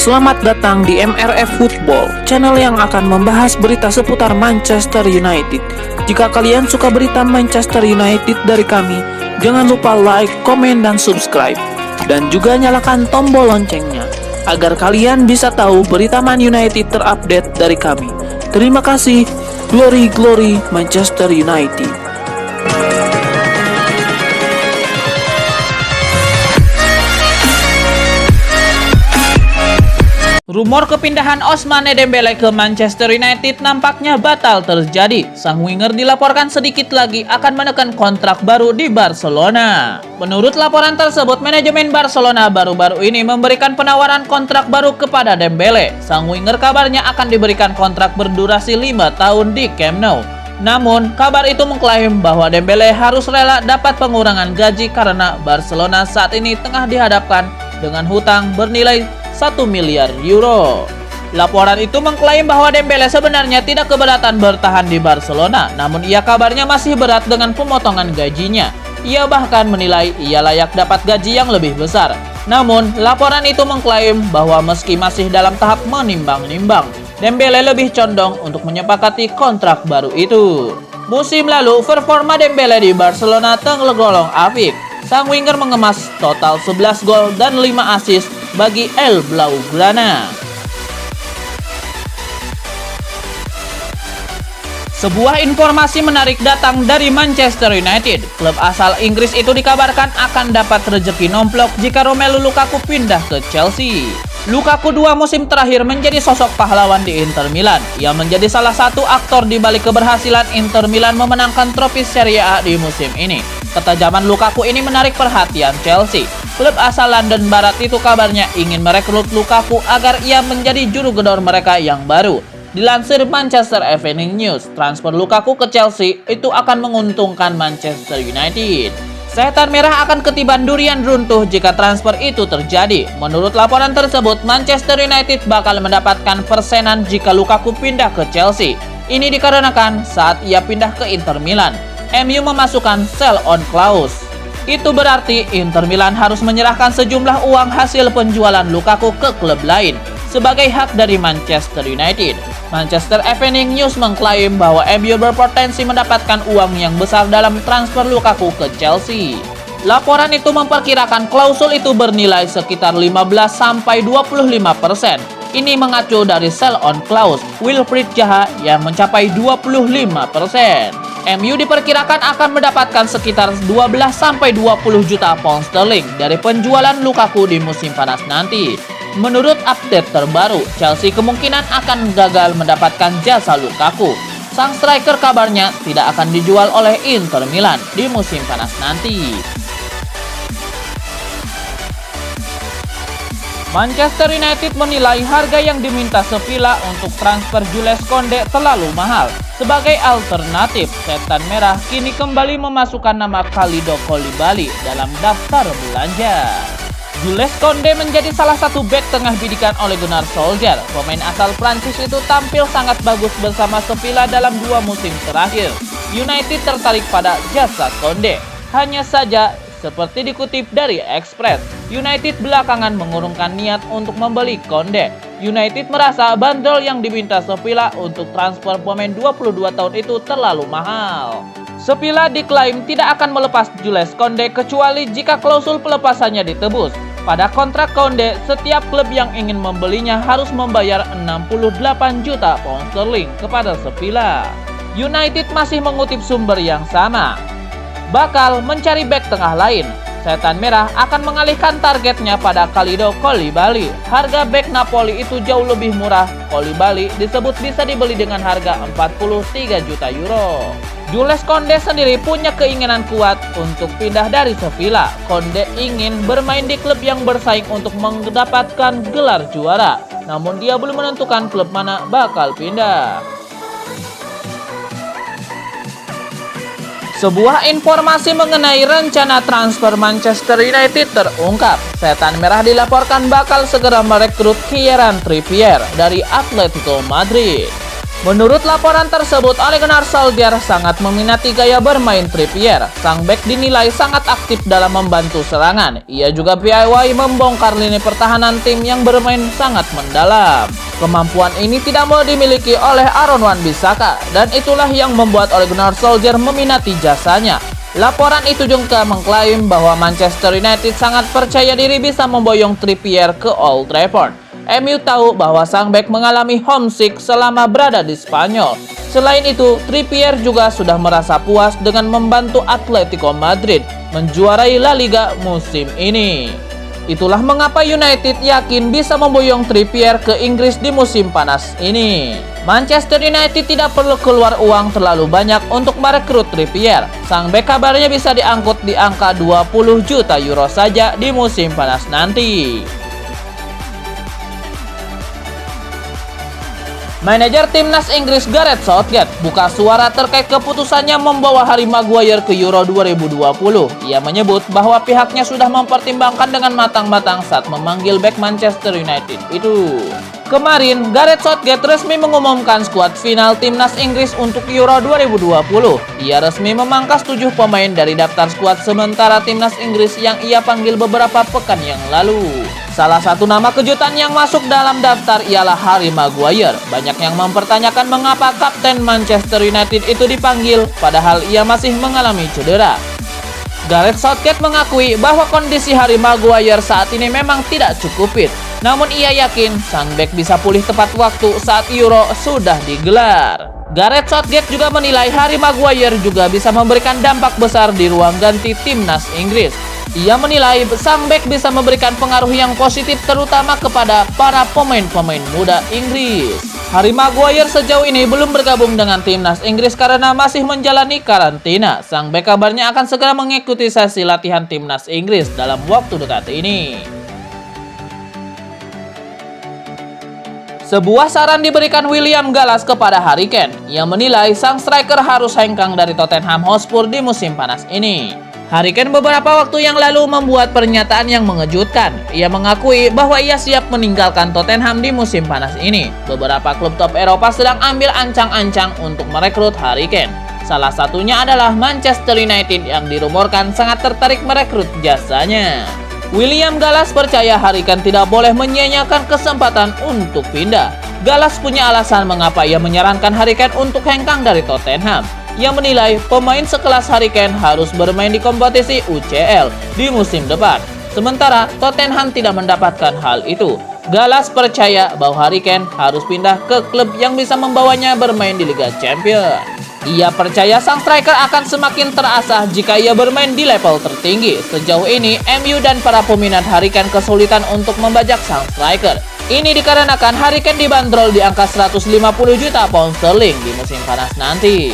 Selamat datang di MRF Football, channel yang akan membahas berita seputar Manchester United. Jika kalian suka berita Manchester United dari kami, jangan lupa like, komen, dan subscribe. Dan juga nyalakan tombol loncengnya, agar kalian bisa tahu berita Man United terupdate dari kami. Terima kasih, Glory Glory Manchester United. Rumor kepindahan Ousmane Dembele ke Manchester United nampaknya batal terjadi. Sang winger dilaporkan sedikit lagi akan menekan kontrak baru di Barcelona. Menurut laporan tersebut, manajemen Barcelona baru-baru ini memberikan penawaran kontrak baru kepada Dembele. Sang winger kabarnya akan diberikan kontrak berdurasi 5 tahun di Camp Nou. Namun, kabar itu mengklaim bahwa Dembele harus rela dapat pengurangan gaji karena Barcelona saat ini tengah dihadapkan dengan hutang bernilai 1 miliar euro. Laporan itu mengklaim bahwa Dembele sebenarnya tidak keberatan bertahan di Barcelona, namun ia kabarnya masih berat dengan pemotongan gajinya. Ia bahkan menilai ia layak dapat gaji yang lebih besar. Namun, laporan itu mengklaim bahwa meski masih dalam tahap menimbang-nimbang, Dembele lebih condong untuk menyepakati kontrak baru itu. Musim lalu, performa Dembele di Barcelona tergolong apik. Sang winger mengemas total 11 gol dan 5 assist bagi El Blaugrana. Sebuah informasi menarik datang dari Manchester United. Klub asal Inggris itu dikabarkan akan dapat rezeki nomplok jika Romelu Lukaku pindah ke Chelsea. Lukaku 2 musim terakhir menjadi sosok pahlawan di Inter Milan. Ia menjadi salah satu aktor di balik keberhasilan Inter Milan memenangkan trofi Serie A di musim ini. Ketajaman Lukaku ini menarik perhatian Chelsea. Klub asal London Barat itu kabarnya ingin merekrut Lukaku agar ia menjadi juru gedor mereka yang baru. Dilansir Manchester Evening News, transfer Lukaku ke Chelsea itu akan menguntungkan Manchester United. Setan Merah akan ketiban durian runtuh jika transfer itu terjadi. Menurut laporan tersebut, Manchester United bakal mendapatkan persenan jika Lukaku pindah ke Chelsea. Ini dikarenakan saat ia pindah ke Inter Milan, MU memasukkan sell on clause. Itu berarti Inter Milan harus menyerahkan sejumlah uang hasil penjualan Lukaku ke klub lain sebagai hak dari Manchester United. Manchester Evening News mengklaim bahwa MU berpotensi mendapatkan uang yang besar dalam transfer Lukaku ke Chelsea. Laporan itu memperkirakan klausul itu bernilai sekitar 15-25%. Ini mengacu dari sell on clause Wilfried Zaha yang mencapai 25%. MU diperkirakan akan mendapatkan sekitar 12-20 juta pound sterling dari penjualan Lukaku di musim panas nanti. Menurut update terbaru, Chelsea kemungkinan akan gagal mendapatkan jasa Lukaku. Sang striker kabarnya tidak akan dijual oleh Inter Milan di musim panas nanti. Manchester United menilai harga yang diminta Sevilla untuk transfer Jules Koundé terlalu mahal. Sebagai alternatif, Setan Merah kini kembali memasukkan nama Kalidou Koulibaly dalam daftar belanja. Jules Koundé menjadi salah satu bek tengah bidikan Ole Gunnar Solskjaer. Pemain asal Prancis itu tampil sangat bagus bersama Sevilla dalam 2 musim terakhir. United tertarik pada jasa Koundé. Hanya saja, seperti dikutip dari Express, United belakangan mengurungkan niat untuk membeli Koundé. United merasa bandrol yang diminta Sevilla untuk transfer pemain 22 tahun itu terlalu mahal. Sevilla diklaim tidak akan melepas Jules Koundé kecuali jika klausul pelepasannya ditebus. Pada kontrak Koundé, setiap klub yang ingin membelinya harus membayar 68 juta pound sterling kepada Sevilla. United masih mengutip sumber yang sama, bakal mencari bek tengah lain. Setan Merah akan mengalihkan targetnya pada Kalidou Koulibaly. Harga bek Napoli itu jauh lebih murah. Koulibaly disebut bisa dibeli dengan harga 43 juta euro. Jules Koundé sendiri punya keinginan kuat untuk pindah dari Sevilla. Koundé ingin bermain di klub yang bersaing untuk mendapatkan gelar juara. Namun dia belum menentukan klub mana bakal pindah. Sebuah informasi mengenai rencana transfer Manchester United terungkap. Setan Merah dilaporkan bakal segera merekrut Kieran Trippier dari Atletico Madrid. Menurut laporan tersebut, Ole Gunnar Solskjaer sangat meminati gaya bermain Trippier. Sang bek dinilai sangat aktif dalam membantu serangan. Ia juga piawai membongkar lini pertahanan tim yang bermain sangat mendalam. Kemampuan ini tidak mau dimiliki oleh Aaron Wan-Bissaka, dan itulah yang membuat Ole Gunnar Solskjaer meminati jasanya. Laporan itu juga mengklaim bahwa Manchester United sangat percaya diri bisa memboyong Trippier ke Old Trafford. MU tahu bahwa sang bek mengalami homesick selama berada di Spanyol. Selain itu, Trippier juga sudah merasa puas dengan membantu Atletico Madrid menjuarai La Liga musim ini. Itulah mengapa United yakin bisa memboyong Trippier ke Inggris di musim panas ini. Manchester United tidak perlu keluar uang terlalu banyak untuk merekrut Trippier. Sang bek kabarnya bisa diangkut di angka 20 juta euro saja di musim panas nanti. Manajer timnas Inggris Gareth Southgate buka suara terkait keputusannya membawa Harry Maguire ke Euro 2020. Ia menyebut bahwa pihaknya sudah mempertimbangkan dengan matang-matang saat memanggil bek Manchester United itu. Kemarin, Gareth Southgate resmi mengumumkan skuad final timnas Inggris untuk Euro 2020. Ia resmi memangkas 7 pemain dari daftar skuad sementara timnas Inggris yang ia panggil beberapa pekan yang lalu. Salah satu nama kejutan yang masuk dalam daftar ialah Harry Maguire. Banyak yang mempertanyakan mengapa kapten Manchester United itu dipanggil, padahal ia masih mengalami cedera. Gareth Southgate mengakui bahwa kondisi Harry Maguire saat ini memang tidak cukup fit. Namun ia yakin sang bek bisa pulih tepat waktu saat Euro sudah digelar. Gareth Southgate juga menilai Harry Maguire juga bisa memberikan dampak besar di ruang ganti timnas Inggris. Ia menilai sang bek bisa memberikan pengaruh yang positif terutama kepada para pemain-pemain muda Inggris. Harry Maguire sejauh ini belum bergabung dengan timnas Inggris karena masih menjalani karantina. Sang bek kabarnya akan segera mengikuti sesi latihan timnas Inggris dalam waktu dekat ini. Sebuah saran diberikan William Gallas kepada Harry Kane. Ia menilai sang striker harus hengkang dari Tottenham Hotspur di musim panas ini. Harry Kane beberapa waktu yang lalu membuat pernyataan yang mengejutkan. Ia mengakui bahwa ia siap meninggalkan Tottenham di musim panas ini. Beberapa klub top Eropa sedang ambil ancang-ancang untuk merekrut Harry Kane. Salah satunya adalah Manchester United yang dirumorkan sangat tertarik merekrut jasanya. William Gallas percaya Harry Kane tidak boleh menyia-nyiakan kesempatan untuk pindah. Gallas punya alasan mengapa ia menyarankan Harry Kane untuk hengkang dari Tottenham. Ia menilai pemain sekelas Harry Kane harus bermain di kompetisi UCL di musim depan. Sementara Tottenham tidak mendapatkan hal itu. Gallas percaya bahwa Harry Kane harus pindah ke klub yang bisa membawanya bermain di Liga Champions. Ia percaya sang striker akan semakin terasah jika ia bermain di level tertinggi. Sejauh ini, MU dan para peminat Harry Kane kesulitan untuk membajak sang striker. Ini dikarenakan Harry Kane dibanderol di angka 150 juta pound sterling di musim panas nanti.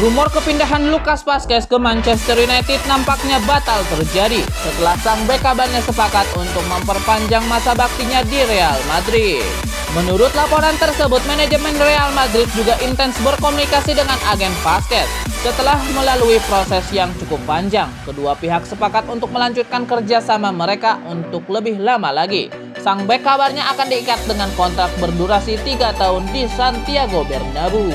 Rumor kepindahan Lucas Vazquez ke Manchester United nampaknya batal terjadi setelah sang bek kabarnya sepakat untuk memperpanjang masa baktinya di Real Madrid. Menurut laporan tersebut, manajemen Real Madrid juga intens berkomunikasi dengan agen Vazquez. Setelah melalui proses yang cukup panjang, kedua pihak sepakat untuk melanjutkan kerjasama mereka untuk lebih lama lagi. Sang bek kabarnya akan diikat dengan kontrak berdurasi 3 tahun di Santiago Bernabeu.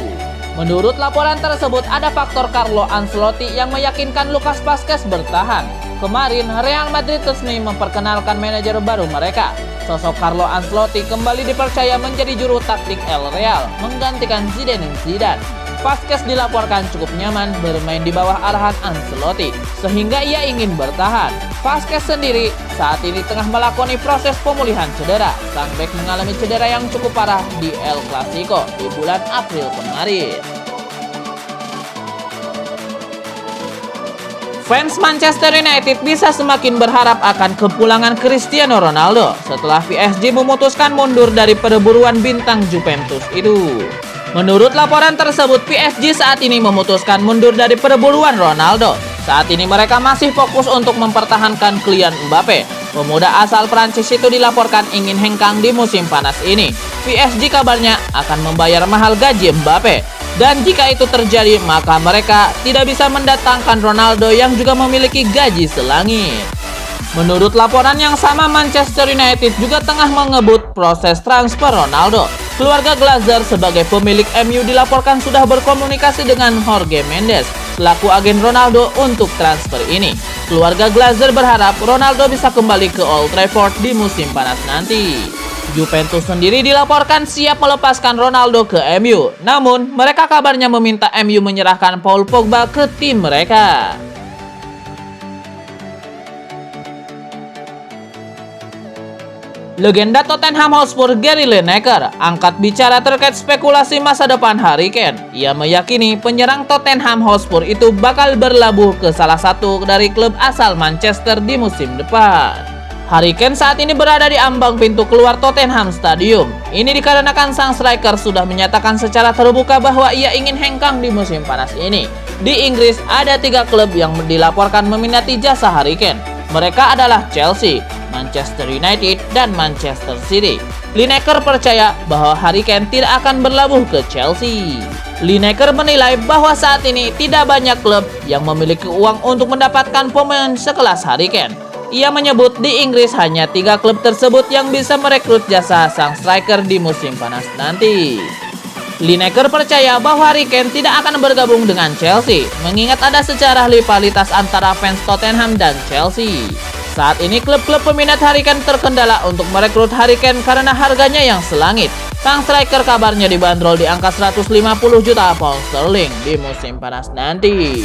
Menurut laporan tersebut, ada faktor Carlo Ancelotti yang meyakinkan Lucas Vazquez bertahan. Kemarin, Real Madrid resmi memperkenalkan manajer baru mereka. Sosok Carlo Ancelotti kembali dipercaya menjadi juru taktik El Real, menggantikan Zinedine Zidane. Vazquez dilaporkan cukup nyaman bermain di bawah arahan Ancelotti, sehingga ia ingin bertahan. Vazquez sendiri saat ini tengah melakoni proses pemulihan cedera. Sang bek mengalami cedera yang cukup parah di El Clasico di bulan April kemarin. Fans Manchester United bisa semakin berharap akan kepulangan Cristiano Ronaldo setelah PSG memutuskan mundur dari perburuan bintang Juventus itu. Menurut laporan tersebut, PSG saat ini memutuskan mundur dari perburuan Ronaldo. Saat ini mereka masih fokus untuk mempertahankan Kylian Mbappe. Pemuda asal Prancis itu dilaporkan ingin hengkang di musim panas ini. PSG kabarnya akan membayar mahal gaji Mbappe. Dan jika itu terjadi, maka mereka tidak bisa mendatangkan Ronaldo yang juga memiliki gaji selangit. Menurut laporan yang sama, Manchester United juga tengah mengebut proses transfer Ronaldo. Keluarga Glazer sebagai pemilik MU dilaporkan sudah berkomunikasi dengan Jorge Mendes selaku agen Ronaldo untuk transfer ini. Keluarga Glazer berharap Ronaldo bisa kembali ke Old Trafford di musim panas nanti. Juventus sendiri dilaporkan siap melepaskan Ronaldo ke MU. Namun, mereka kabarnya meminta MU menyerahkan Paul Pogba ke tim mereka. Legenda Tottenham Hotspur Gary Lineker angkat bicara terkait spekulasi masa depan Harry Kane. Ia meyakini penyerang Tottenham Hotspur itu bakal berlabuh ke salah satu dari klub asal Manchester di musim depan. Harry Kane saat ini berada di ambang pintu keluar Tottenham Stadium. Ini dikarenakan sang striker sudah menyatakan secara terbuka bahwa ia ingin hengkang di musim panas ini. Di Inggris ada 3 klub yang dilaporkan meminati jasa Harry Kane. Mereka adalah Chelsea, Manchester United, dan Manchester City. Lineker percaya bahwa Harry Kane tidak akan berlabuh ke Chelsea. Lineker menilai bahwa saat ini tidak banyak klub yang memiliki uang untuk mendapatkan pemain sekelas Harry Kane. Ia menyebut di Inggris hanya 3 klub tersebut yang bisa merekrut jasa sang striker di musim panas nanti. Lineker percaya bahwa Harry Kane tidak akan bergabung dengan Chelsea, mengingat ada sejarah rivalitas antara fans Tottenham dan Chelsea. Saat ini klub-klub peminat Harry Kane terkendala untuk merekrut Harry Kane karena harganya yang selangit. Sang striker kabarnya dibanderol di angka 150 juta pound sterling di musim panas nanti.